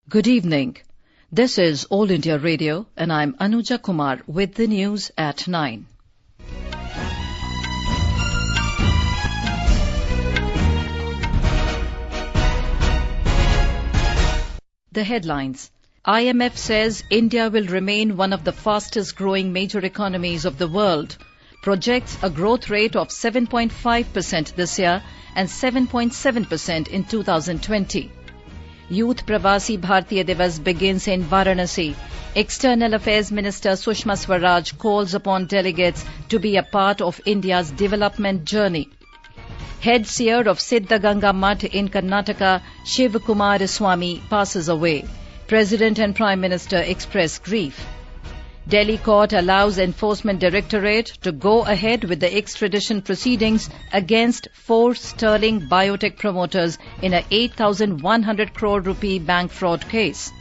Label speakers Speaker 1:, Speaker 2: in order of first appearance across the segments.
Speaker 1: Good evening. This is All India Radio and I'm Anuja Kumar with the news at 9. The headlines. IMF says India will remain one of the fastest growing major economies of the world. Projects a growth rate of 7.5% this year and 7.7% in 2020. Youth Pravasi Bharatiya Divas begins in Varanasi. External Affairs Minister Sushma Swaraj calls upon delegates to be a part of India's development journey. Head seer of Siddaganga Mutt in Karnataka, Shivakumara Swami, passes away. President and Prime Minister express grief. Delhi court allows Enforcement Directorate to go ahead with the extradition proceedings against 4 Sterling Biotech promoters in a 8,100 crore rupee bank fraud case.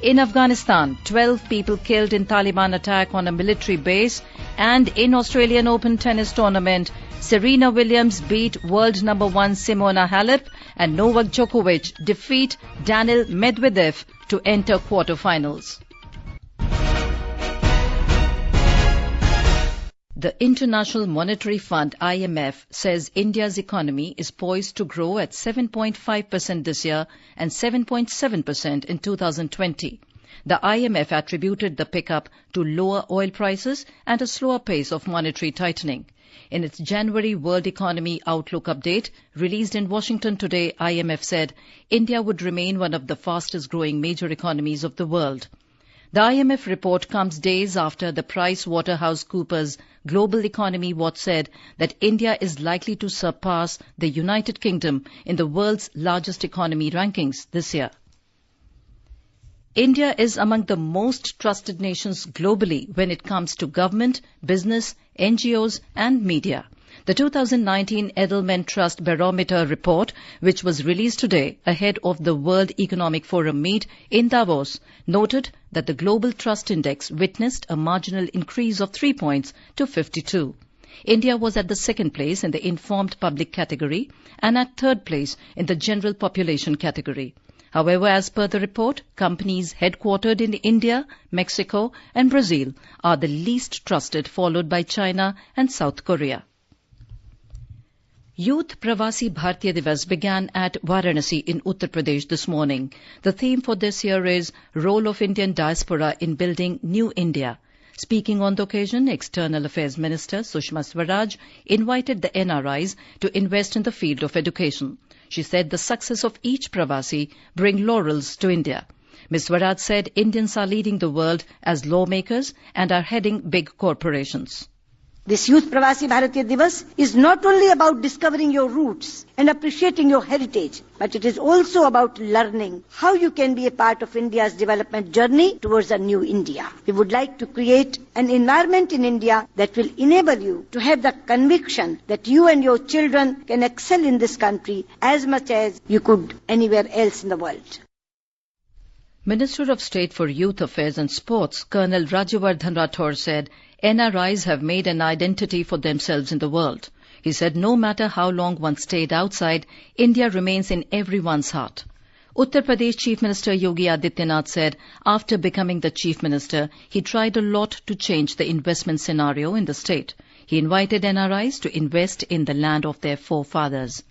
Speaker 1: In Afghanistan, 12 people killed in Taliban attack on a military base, and in Australian Open tennis tournament, Serena Williams beat world number 1 Simona Halep and Novak Djokovic defeat Daniil Medvedev to enter quarterfinals. The International Monetary Fund IMF says India's economy is poised to grow at 7.5% this year and 7.7% in 2020. The IMF attributed the pickup to lower oil prices and a slower pace of monetary tightening. In its January World Economy Outlook update, released in Washington today, IMF said India would remain one of the fastest growing major economies of the world. The IMF report comes days after the PricewaterhouseCoopers Global Economy Watch said that India is likely to surpass the United Kingdom in the world's largest economy rankings this year. India is among the most trusted nations globally when it comes to government, business, NGOs and media. The 2019 Edelman Trust Barometer report, which was released today ahead of the World Economic Forum meet in Davos, noted that the Global Trust Index witnessed a marginal increase of 3 points to 52. India was at the second place in the informed public category and at third place in the general population category. However, as per the report, companies headquartered in India, Mexico and Brazil are the least trusted, followed by China and South Korea. Youth Pravasi Bharatiya Divas began at Varanasi in Uttar Pradesh this morning. The theme for this year is Role of Indian Diaspora in Building New India. Speaking on the occasion, External Affairs Minister Sushma Swaraj invited the NRIs to invest in the field of education. She said the success of each Pravasi bring laurels to India. Ms. Swaraj said Indians are leading the world as lawmakers and are heading big corporations.
Speaker 2: This Youth Pravasi Bharatiya Divas is not only about discovering your roots and appreciating your heritage, but it is also about learning how you can be a part of India's development journey towards a new India. We would like to create an environment in India that will enable you to have the conviction that you and your children can excel in this country as much as you could anywhere else in the world.
Speaker 1: Minister of State for Youth Affairs and Sports, Colonel Rajyavardhan Rathore said NRIs have made an identity for themselves in the world. He said no matter how long one stayed outside, India remains in everyone's heart. Uttar Pradesh Chief Minister Yogi Adityanath said after becoming the Chief Minister, he tried a lot to change the investment scenario in the state. He invited NRIs to invest in the land of their forefathers.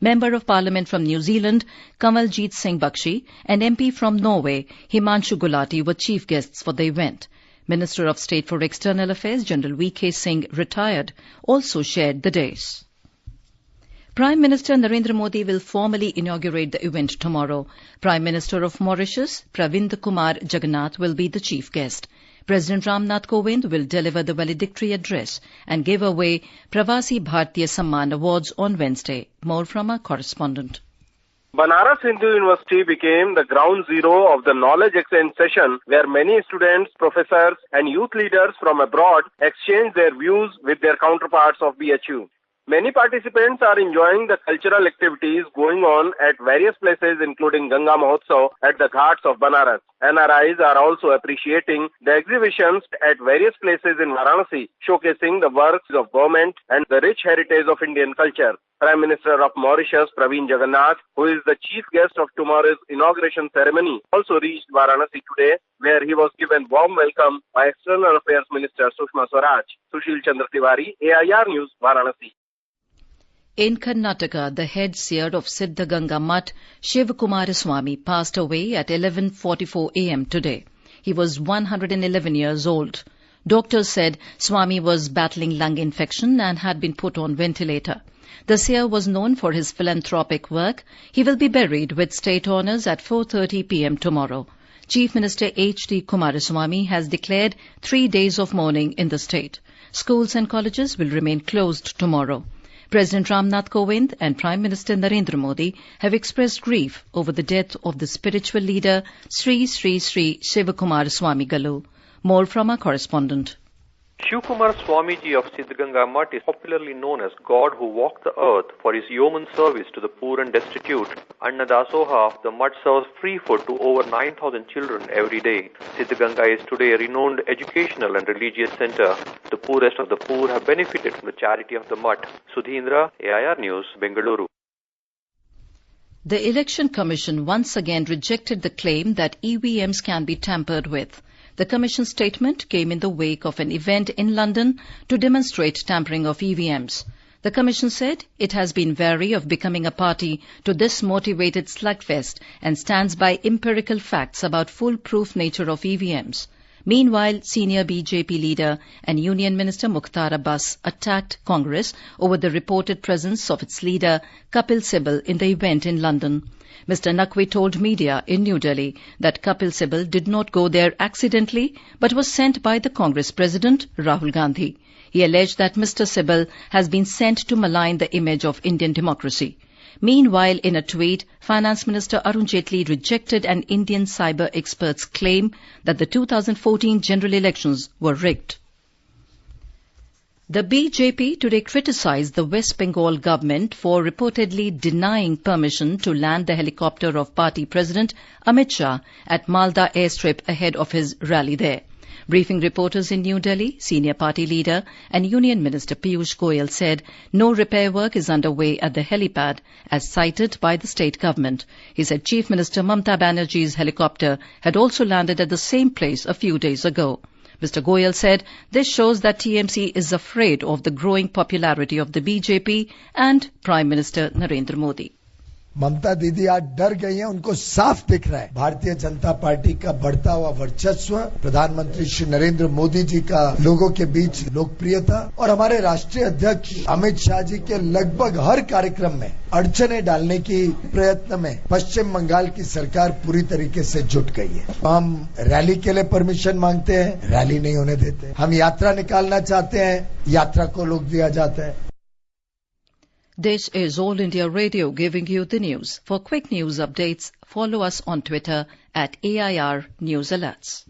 Speaker 1: Member of Parliament from New Zealand, Kamaljeet Singh Bakshi, and MP from Norway, Himanshu Gulati, were chief guests for the event. Minister of State for External Affairs, General V.K. Singh, retired, also shared the dais. Prime Minister Narendra Modi will formally inaugurate the event tomorrow. Prime Minister of Mauritius, Pravind Kumar Jagannath, will be the chief guest. President Ramnath Kovind will deliver the valedictory address and give away Pravasi Bharatiya Samman Awards on Wednesday. More from our correspondent.
Speaker 3: Banaras Hindu University became the ground zero of the knowledge exchange session where many students, professors and youth leaders from abroad exchanged their views with their counterparts of BHU. Many participants are enjoying the cultural activities going on at various places including Ganga Mahotsav at the Ghats of Banaras. NRIs are also appreciating the exhibitions at various places in Varanasi, showcasing the works of government and the rich heritage of Indian culture. Prime Minister of Mauritius, Praveen Jagannath, who is the chief guest of tomorrow's inauguration ceremony, also reached Varanasi today, where he was given warm welcome by External Affairs Minister Sushma Swaraj. Sushil Chandra Tiwari, AIR News, Varanasi.
Speaker 1: In Karnataka, the head seer of Siddaganga Mutt, Shivakumara Swami, passed away at 11:44 a.m. today. He was 111 years old. Doctors said Swami was battling lung infection and had been put on ventilator. The seer was known for his philanthropic work. He will be buried with state honours at 4:30 p.m. tomorrow. Chief Minister H.D. Kumaraswamy has declared 3 days of mourning in the state. Schools and colleges will remain closed tomorrow. President Ramnath Kovind and Prime Minister Narendra Modi have expressed grief over the death of the spiritual leader Sri Sri Sri Shivakumara Swami Galu. More from our correspondent.
Speaker 4: Shivakumara Swamiji of Siddaganga Mutt is popularly known as God who walked the earth for his yeoman service to the poor and destitute. Annadasoha of the Mutt serves free food to over 9,000 children every day. Siddaganga is today a renowned educational and religious center. The poorest of the poor have benefited from the charity of the Mutt. Sudhindra, AIR News, Bengaluru.
Speaker 1: The Election Commission once again rejected the claim that EVMs can be tampered with. The Commission statement came in the wake of an event in London to demonstrate tampering of EVMs. The Commission said it has been wary of becoming a party to this motivated slugfest and stands by empirical facts about foolproof nature of EVMs. Meanwhile, senior BJP leader and Union Minister Mukhtar Abbas attacked Congress over the reported presence of its leader Kapil Sibal in the event in London. Mr. Naqvi told media in New Delhi that Kapil Sibal did not go there accidentally but was sent by the Congress President Rahul Gandhi. He alleged that Mr. Sibal has been sent to malign the image of Indian democracy. Meanwhile, in a tweet, Finance Minister Arun Jaitley rejected an Indian cyber expert's claim that the 2014 general elections were rigged. The BJP today criticized the West Bengal government for reportedly denying permission to land the helicopter of party president Amit Shah at Malda airstrip ahead of his rally there. Briefing reporters in New Delhi, senior party leader and Union Minister Piyush Goyal said no repair work is underway at the helipad as cited by the state government. He said Chief Minister Mamata Banerjee's helicopter had also landed at the same place a few days ago. Mr. Goyal said this shows that TMC is afraid of the growing popularity of the BJP and Prime Minister Narendra Modi.
Speaker 5: ममता दीदी आज डर गई हैं, उनको साफ दिख रहा है भारतीय जनता पार्टी का बढ़ता हुआ वर्चस्व, प्रधानमंत्री श्री नरेंद्र मोदी जी का लोगों के बीच लोकप्रियता और हमारे राष्ट्रीय अध्यक्ष अमित शाह जी के लगभग हर कार्यक्रम में अड़चने डालने की प्रयत्न में पश्चिम बंगाल की सरकार पूरी तरीके से जुट गई है. हम रैली के लिए परमिशन मांगते हैं, रैली नहीं होने देते. हम यात्रा निकालना चाहते हैं, यात्रा को रोक दिया जाता है.
Speaker 1: This is All India Radio giving you the news. For quick news updates, follow us on Twitter at AIR News Alerts.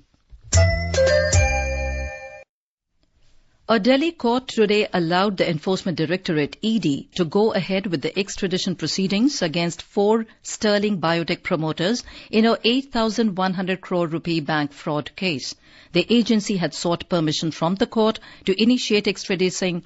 Speaker 1: A Delhi court today allowed the Enforcement Directorate ED to go ahead with the extradition proceedings against 4 Sterling Biotech promoters in a 8,100 crore rupee bank fraud case. The agency had sought permission from the court to initiate extradition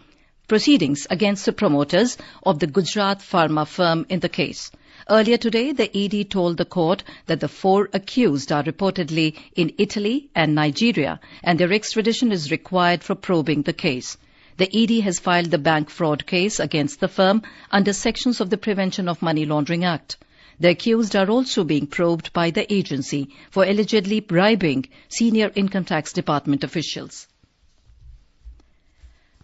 Speaker 1: proceedings against the promoters of the Gujarat pharma firm in the case. Earlier today, the ED told the court that the 4 accused are reportedly in Italy and Nigeria, and their extradition is required for probing the case. The ED has filed the bank fraud case against the firm under sections of the Prevention of Money Laundering Act. The accused are also being probed by the agency for allegedly bribing senior income tax department officials.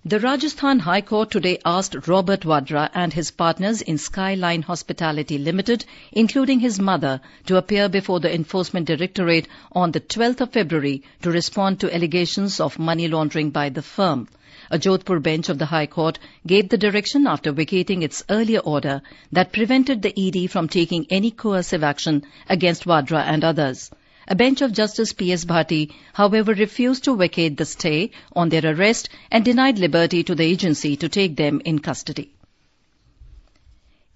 Speaker 1: The Rajasthan High Court today asked Robert Vadra and his partners in Skyline Hospitality Limited, including his mother, to appear before the Enforcement Directorate on the 12th of February to respond to allegations of money laundering by the firm. A Jodhpur bench of the High Court gave the direction after vacating its earlier order that prevented the ED from taking any coercive action against Vadra and others. A bench of Justice P.S. Bharti, however, refused to vacate the stay on their arrest and denied liberty to the agency to take them in custody.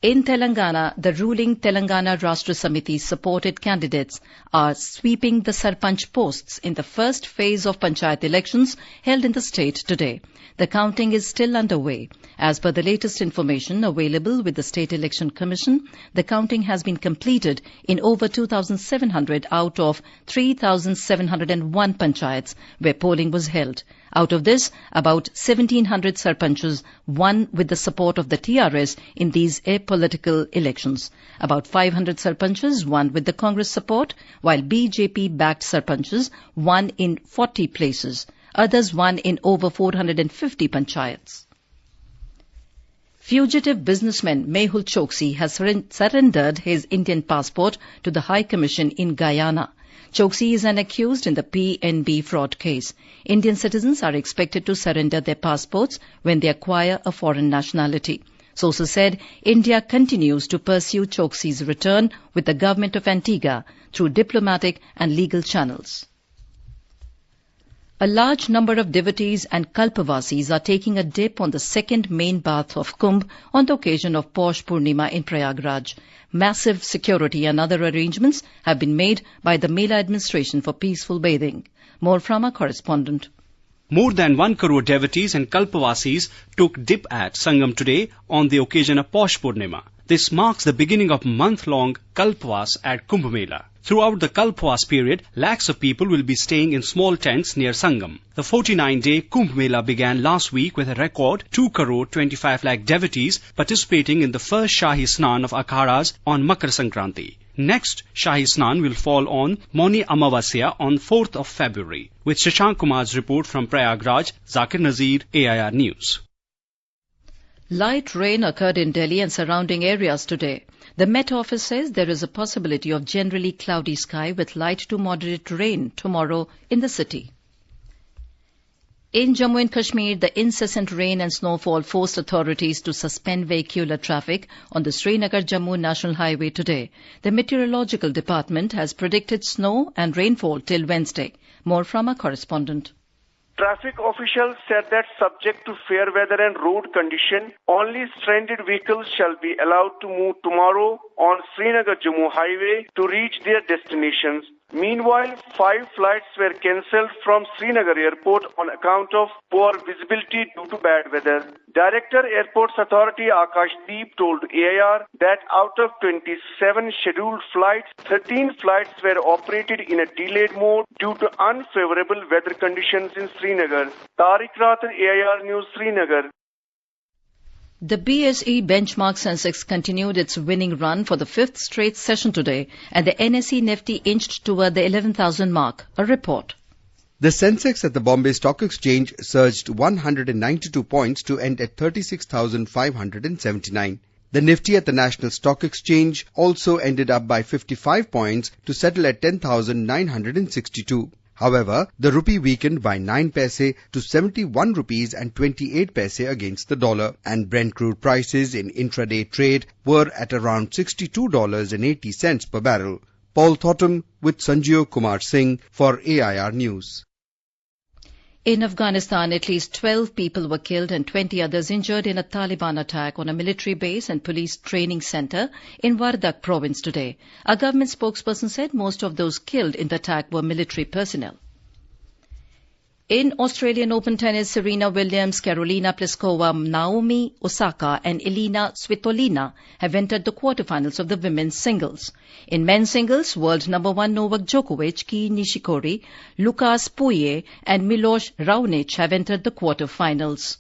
Speaker 1: In Telangana, the ruling Telangana Rashtra Samiti supported candidates are sweeping the Sarpanch posts in the first phase of Panchayat elections held in the state today. The counting is still underway. As per the latest information available with the State Election Commission, the counting has been completed in over 2,700 out of 3,701 panchayats where polling was held. Out of this, about 1,700 sarpanchs won with the support of the TRS in these apolitical elections. About 500 sarpanchs won with the Congress support, while BJP-backed sarpanchs won in 40 places. Others won in over 450 panchayats. Fugitive businessman Mehul Choksi has surrendered his Indian passport to the High Commission in Guyana. Choksi is an accused in the PNB fraud case. Indian citizens are expected to surrender their passports when they acquire a foreign nationality. Sources said India continues to pursue Choksi's return with the government of Antigua through diplomatic and legal channels. A large number of devotees and Kalpavasis are taking a dip on the second main bath of Kumbh on the occasion of Paush Purnima in Prayagraj. Massive security and other arrangements have been made by the Mela administration for peaceful bathing. More from our correspondent.
Speaker 6: More than 1 crore devotees and Kalpavasis took dip at Sangam today on the occasion of Paush Purnima. This marks the beginning of month-long Kalpvas at Kumbh Mela. Throughout the Kalpvas period, lakhs of people will be staying in small tents near Sangam. The 49-day Kumbh Mela began last week with a record 2 crore 25 lakh devotees participating in the first Shahi Snan of Akhadas on Makar Sankranti. Next Shahi Snan will fall on Mauni Amavasya on 4th of February. With Shashank Kumar's report from Prayagraj, Zakir Nazir, AIR News.
Speaker 1: Light rain occurred in Delhi and surrounding areas today. The Met Office says there is a possibility of generally cloudy sky with light to moderate rain tomorrow in the city. In Jammu and Kashmir, the incessant rain and snowfall forced authorities to suspend vehicular traffic on the Srinagar-Jammu National Highway today. The Meteorological Department has predicted snow and rainfall till Wednesday. More from our correspondent.
Speaker 7: Traffic officials said that subject to fair weather and road condition, only stranded vehicles shall be allowed to move tomorrow on Srinagar-Jammu Highway to reach their destinations. Meanwhile, 5 flights were cancelled from Srinagar Airport on account of poor visibility due to bad weather. Director Airports Authority Akash Deep told AIR that out of 27 scheduled flights, 13 flights were operated in a delayed mode due to unfavorable weather conditions in Srinagar. Tariq Rathar, AIR News, Srinagar.
Speaker 1: The BSE benchmark Sensex continued its winning run for the 5th straight session today, and the NSE Nifty inched toward the 11,000 mark. A report.
Speaker 8: The Sensex at the Bombay Stock Exchange surged 192 points to end at 36,579. The Nifty at the National Stock Exchange also ended up by 55 points to settle at 10,962. However, the rupee weakened by 9 paise to 71 rupees and 28 paise against the dollar, and Brent crude prices in intraday trade were at around $62.80 per barrel. Paul Thottam with Sanjeev Kumar Singh for AIR News.
Speaker 1: In Afghanistan, at least 12 people were killed and 20 others injured in a Taliban attack on a military base and police training center in Wardak province today. A government spokesperson said most of those killed in the attack were military personnel. In Australian Open tennis, Serena Williams, Karolina Pliskova, Naomi Osaka and Elina Svitolina have entered the quarterfinals of the women's singles. In men's singles, world number 1 Novak Djokovic, Kei Nishikori, Lukas Pouye and Milos Raonic have entered the quarterfinals.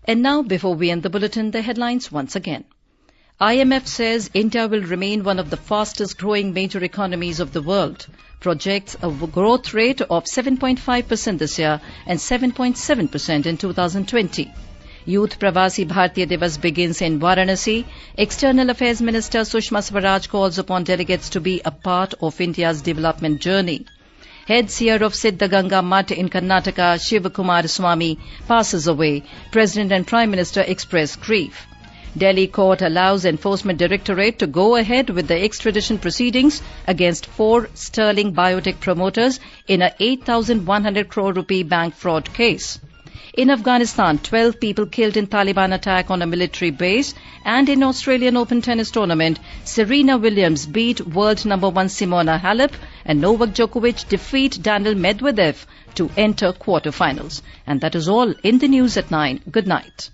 Speaker 1: And now, before we end the bulletin, the headlines once again. IMF says India will remain one of the fastest growing major economies of the world. Projects a growth rate of 7.5% this year and 7.7% in 2020. Youth Pravasi Bharatiya Divas begins in Varanasi. External Affairs Minister Sushma Swaraj calls upon delegates to be a part of India's development journey. Head seer of Siddaganga Mutt in Karnataka, Shivakumara Swami, passes away. President and Prime Minister express grief. Delhi court allows Enforcement Directorate to go ahead with the extradition proceedings against 4 Sterling Biotech promoters in a 8,100 crore rupee bank fraud case. In Afghanistan, 12 people killed in Taliban attack on a military base, and in Australian Open tennis tournament, Serena Williams beat world number 1 Simona Halep and Novak Djokovic defeat Daniil Medvedev to enter quarterfinals. And that is all in the news at 9. Good night.